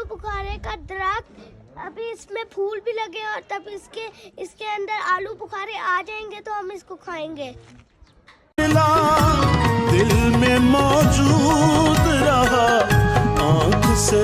बुखारे का दरख्त, अभी इसमें फूल भी लगे और तब इसके अंदर आलू बुखारे आ जाएंगे तो हम इसको खाएंगे। दिल में मौजूद रहा, आँख से